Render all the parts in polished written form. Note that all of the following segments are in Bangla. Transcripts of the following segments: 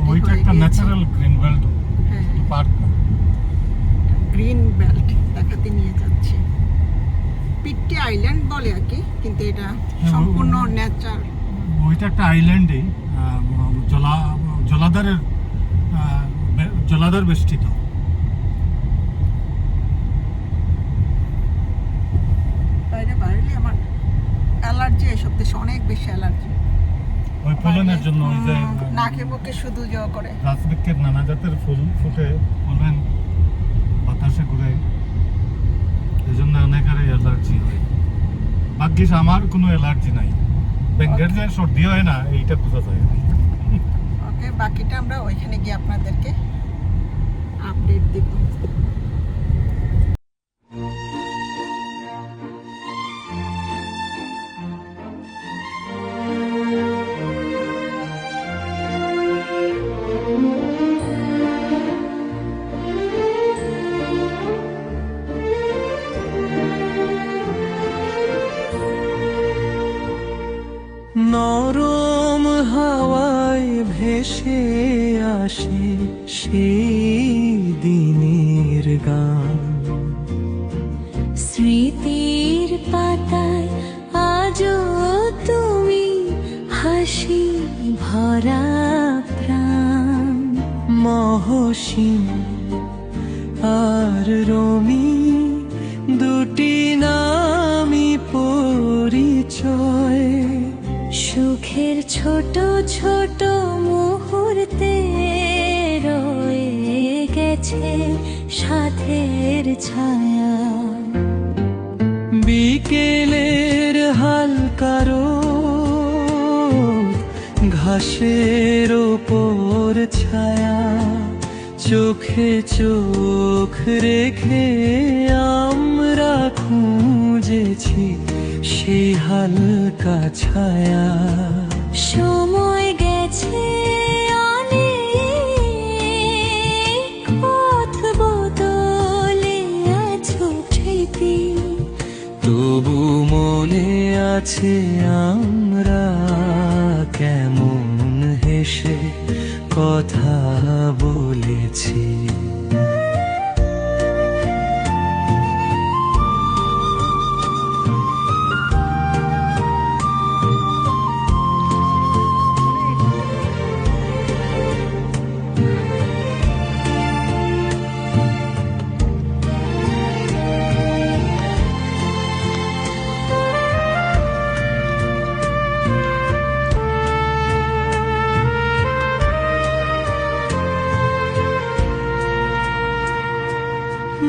ওইটা একটা natural green belt park, green belt দেখাতে নিয়ে যাচ্ছে। পিট্টি আইল্যান্ড বলে আর কি, কিন্তু এটা সম্পূর্ণ ন্যাচার। ওইটা একটা আইল্যান্ডে জলাধার বেষ্টিত। বাইরে বাইরে আমার অ্যালার্জি, এসব দেশে অনেক বেশি অ্যালার্জি। ওই পোলেনের জন্য ওই যে নাকে মুখে শুধু জল করে। রাজবৃক্ষের নানা জাতের ফুল ফুটে, পোলেন বাতাসে ঘুরে, এই জন্য অনেকেরই অ্যালার্জি হয়। ভাগ্যিস আমার কোনো অ্যালার্জি নাই। ব্যাঙ্গের যে সর্দি হয় না, এইটা বোঝা যায়। ওকে, বাকিটা আমরা ওইখানে গিয়ে আপনাদেরকে আপডেট দিব। নরম হাওয়ায় ভেসে আসে সেই দিনের গান, স্মৃতির পাতায় আজও তুমি হাসি ভরা প্রাণ। মহসিন আর রমি দুটি নামই পরিচয়, সুখের ছোট ছোট মুহূর্তে রয়ে গেছে সাথের ছায়া। বিকেলের হালকা রোদ, ঘাসের ওপর ছায়া, চোখে চোখ রেখে আমরা খুঁজেছি সেই হালকা ছায়া। সময় গেছে অনেক, পথ বদলে আছো স্মৃতি, তবু মনে আছে আমরা কেমন হেসে কথা বলেছি।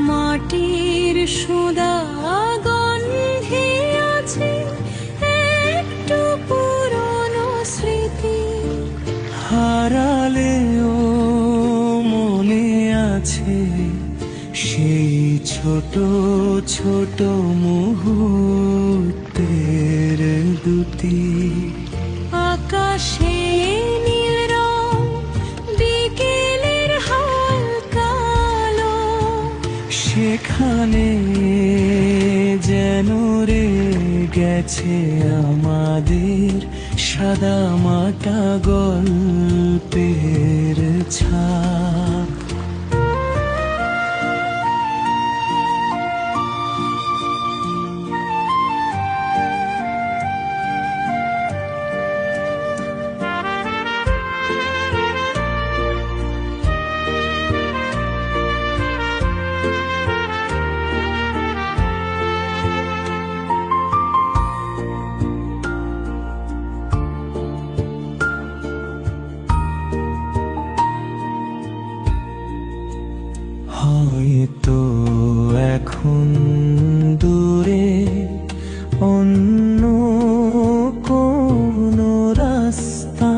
মাটির সুদা গন্ধে আছে একটু পুরনো স্মৃতি, হারালেও মনে আছে সেই ছোট ছোট মুহূর্তের দুটি। আকাশে নীল রং, বিকেলের হালকা আলো, সেখানে যেন রে গেছে আমাদের সাদা মাটা গল্পের ছাপ। হয়তো এখন দূরে অন্য কোনো রাস্তা,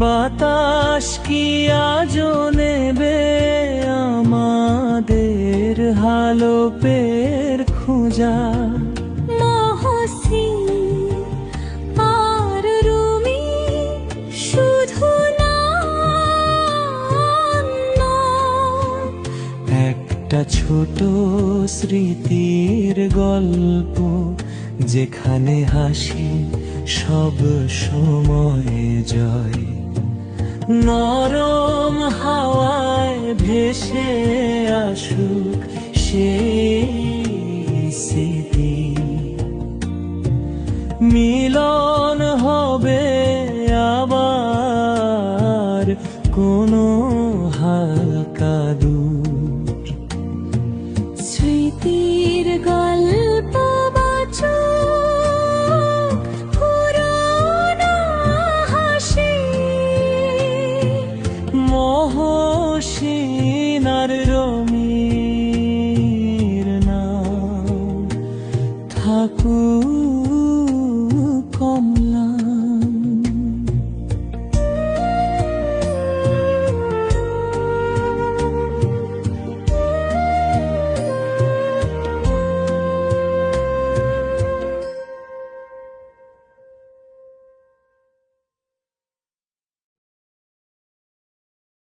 বাতাস কি আজও নেবে আমাদের হালপের খোঁজা। মহসিন আর রুমি শুধু না একটা ছোট স্মৃতির গল্প, যেখানে হাসি সব সময় জয়, নরম হাওয়ায় ভেসে আসুক সেই স্মৃতি, মিলন হবে আবার কোনো হালকা দূর। স্মৃতির গল্প বাঁচুক, পুরনো হাসি মহর্ষি